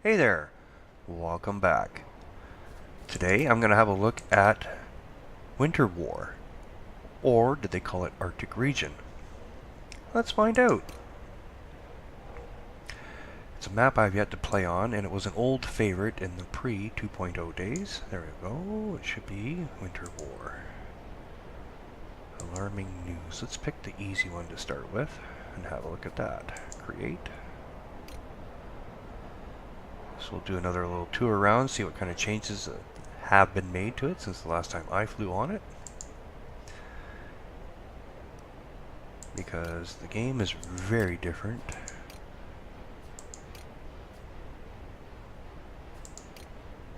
Hey there, welcome back. Today I'm going to have a look at Winter War, or did they call it Arctic Region? Let's find out. It's a map I've yet to play on, and it was an old favorite in the pre-2.0 days. There we go, it should be Winter War. Alarming news. Let's pick the easy one to start with and have a look at that. Create. So we'll do another little tour around, see what kind of changes have been made to it since the last time I flew on it. Because the game is very different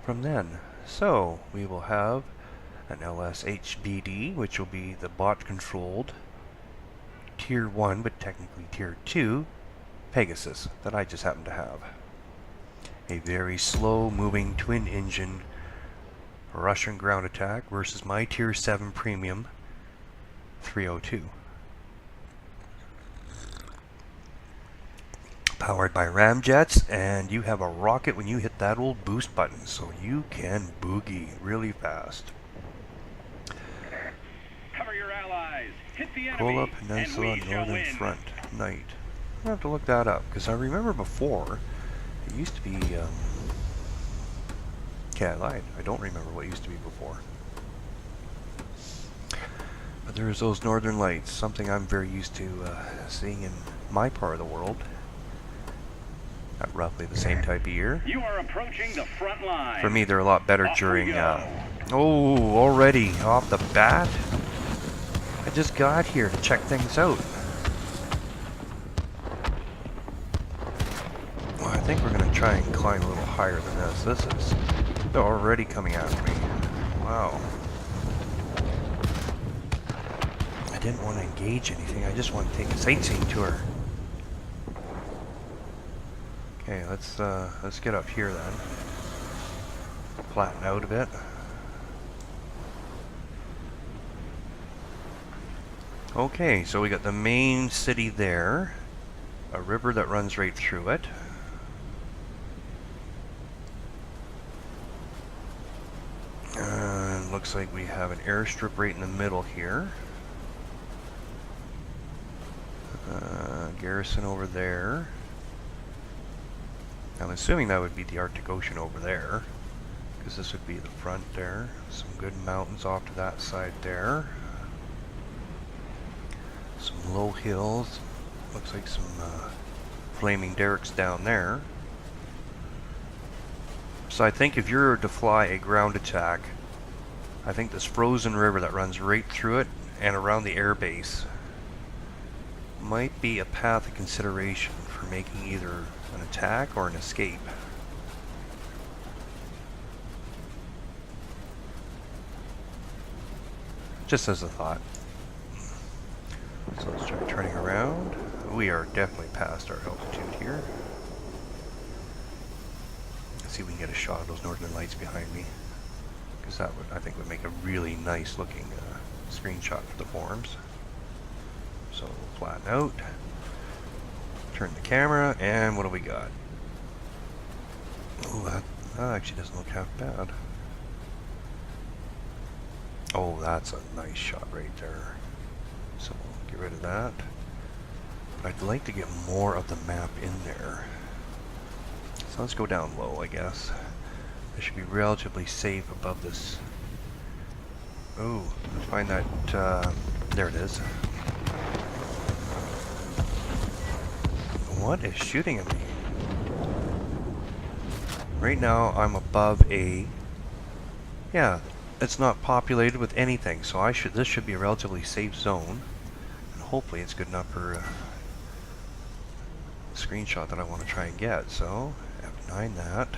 from then. So we will have an LSHBD, which will be the bot controlled Tier 1, but technically Tier 2 Pegasus that I just happen to have. A very slow moving twin engine Russian ground attack versus my Tier 7 Premium 302. Powered by ramjets, and you have a rocket when you hit that old boost button, so you can boogie really fast. Cover your allies. Hit the enemy. Kola Peninsula Northern Front Night. I'll have to look that up because I remember before it used to be. I lied. I don't remember what it used to be before. But there's those northern lights, something I'm very used to seeing in my part of the world. At roughly the same type of year. You are approaching the front line. For me, they're a lot better during. Oh, already off the bat. I just got here to check things out. Well, I think we're going to try and climb a little higher than this. They're already coming after me. Wow. I didn't want to engage anything. I just want to take a sightseeing tour. Okay, let's get up here then. Flatten out a bit. Okay, so we got the main city there. A river that runs right through it. And looks like we have an airstrip right in the middle here. Garrison over there. I'm assuming that would be the Arctic Ocean over there, because this would be the front there. Some good mountains off to that side there. Some low hills. Looks like some flaming derricks down there. So I think if you're to fly a ground attack, I think this frozen river that runs right through it and around the airbase might be a path of consideration for making either an attack or an escape. Just as a thought. So let's try turning around. We are definitely past our altitude here. Let's see if we can get a shot of those northern lights behind me, because that would, I think, would make a really nice looking screenshot for the forums. So we'll flatten out. Turn the camera, and what do we got? Oh, that actually doesn't look half bad. Oh, that's a nice shot right there. So we'll get rid of that. But I'd like to get more of the map in there. So let's go down low, I guess. I should be relatively safe above this. Oh, find that, there it is. What is shooting at me? Right now I'm above a... Yeah, it's not populated with anything, so this should be a relatively safe zone. And hopefully it's good enough for a screenshot that I want to try and get. So, F9 that.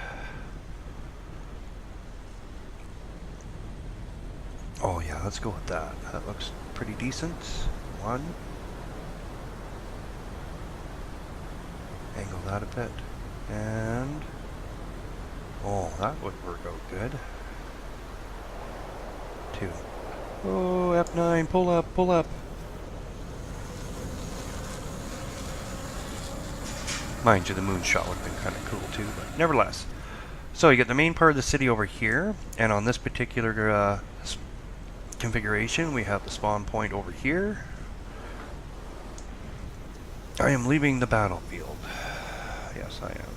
Oh yeah, let's go with that. That looks pretty decent. One. Angle that a bit, and oh, that would work out good. 2. Oh, F9, pull up, pull up. Mind you, the moonshot would have been kind of cool too, but nevertheless. So you get the main part of the city over here, and on this particular configuration, we have the spawn point over here. I am leaving the battlefield. Yes, I am.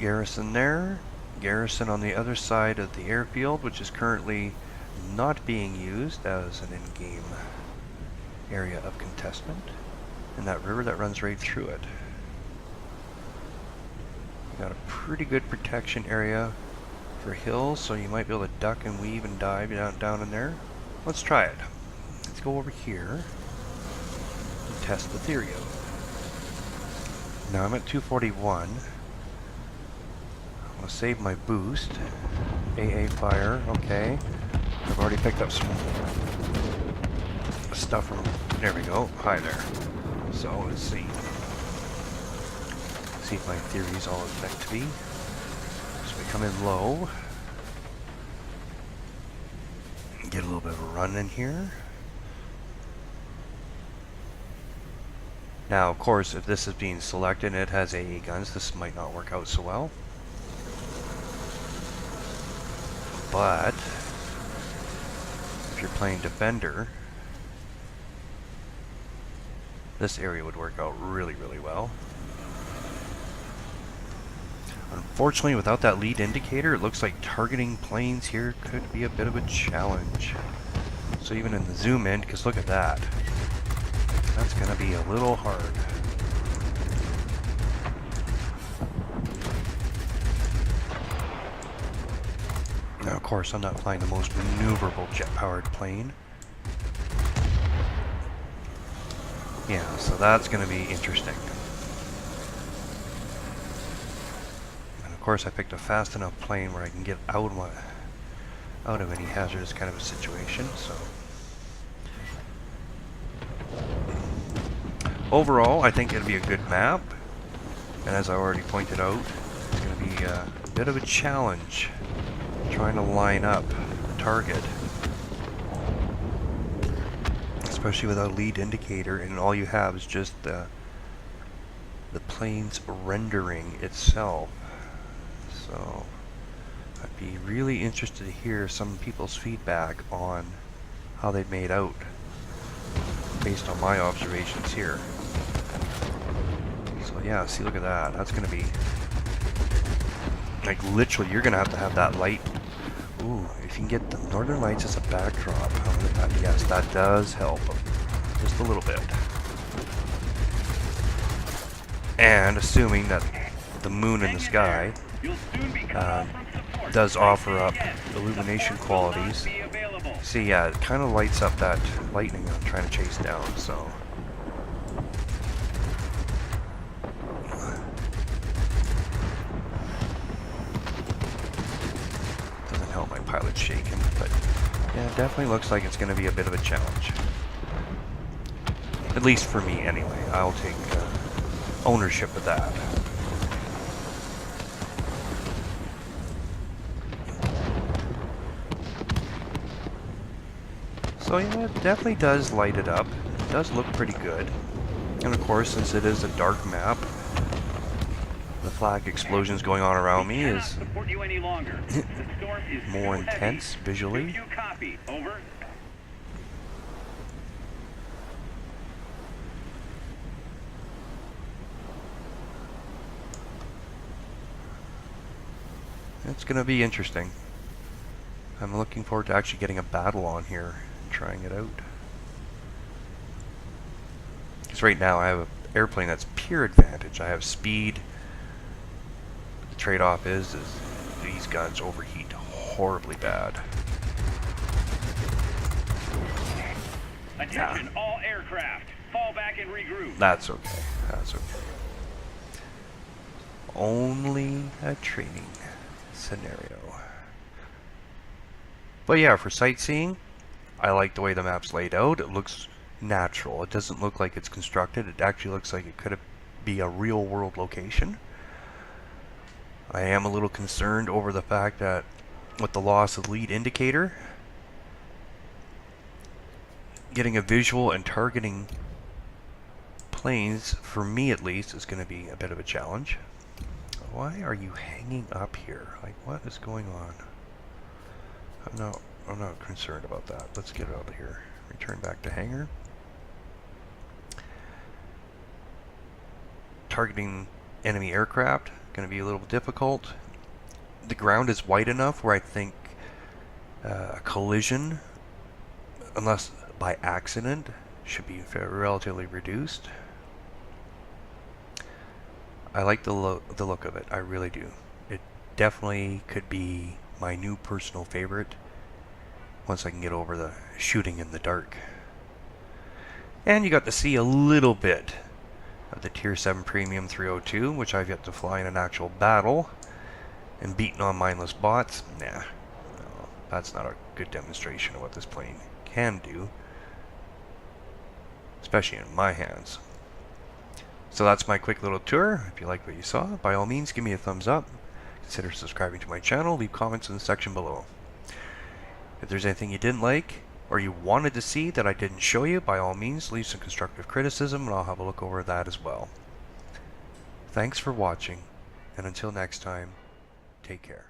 Garrison there. Garrison on the other side of the airfield, which is currently not being used as an in-game area of contestment. And that river that runs right through it. Got a pretty good protection area for hills, so you might be able to duck and weave and dive down in there. Let's try it. Let's go over here and test the theory out. Now I'm at 241. I'm going to save my boost. AA fire, okay. I've already picked up some stuff from... There we go. Hi there. So let's see. See if my theory's all it's meant to be. So we come in low. Get a little bit of a run in here. Now, of course, if this is being selected and it has AA guns, this might not work out so well. But if you're playing Defender, this area would work out really, really well. Unfortunately, without that lead indicator, it looks like targeting planes here could be a bit of a challenge. So even in the zoom in, because look at that. That's going to be a little hard. Now, of course, I'm not flying the most maneuverable jet-powered plane. Yeah, so that's going to be interesting. And of course, I picked a fast enough plane where I can get out of any hazardous kind of a situation. So overall, I think it'll be a good map. And as I already pointed out, it's going to be a bit of a challenge trying to line up a target, especially without a lead indicator, and all you have is just the plane's rendering itself. So I'd be really interested to hear some people's feedback on how they made out based on my observations here. So yeah, see, look at that. That's going to be like literally, you're going to have that light. Ooh, if you can get the northern lights as a backdrop, yes, that does help just a little bit. And assuming that the moon in the sky does offer up illumination qualities. See, yeah, it kind of lights up that lightning I'm trying to chase down, so. Doesn't help my pilot shaking, but yeah, it definitely looks like it's going to be a bit of a challenge. At least for me, anyway. I'll take ownership of that. So yeah, it definitely does light it up. It does look pretty good. And of course, since it is a dark map, the flak explosions going on around me is more intense visually. It's going to be interesting. I'm looking forward to actually getting a battle on here and trying it out. Because right now I have an airplane that's pure advantage. I have speed. The trade-off is these guns overheat horribly bad. Attention, all aircraft. Fall back and regroup. That's okay. That's okay. Only a training scenario. But yeah, for sightseeing, I like the way the map's laid out. It looks natural. It doesn't look like it's constructed. It actually looks like it could be a real world location. I am a little concerned over the fact that with the loss of lead indicator, getting a visual and targeting planes, for me at least, is going to be a bit of a challenge. Why are you hanging up here? Like, what is going on? I'm not concerned about that. Let's get out of here. Return back to hangar. Targeting enemy aircraft, going to be a little difficult. The ground is wide enough where I think a collision, unless by accident, should be relatively reduced. I like the look of it. I really do. It definitely could be my new personal favorite once I can get over the shooting in the dark. And you got to see a little bit of the Tier 7 Premium 302, which I've yet to fly in an actual battle, and beaten on mindless bots. Nah, no, that's not a good demonstration of what this plane can do, especially in my hands. So that's my quick little tour. If you like what you saw, by all means give me a thumbs up. Consider subscribing to my channel. Leave comments in the section below. If there's anything you didn't like, or you wanted to see that I didn't show you, by all means leave some constructive criticism and I'll have a look over that as well. Thanks for watching, and until next time, take care.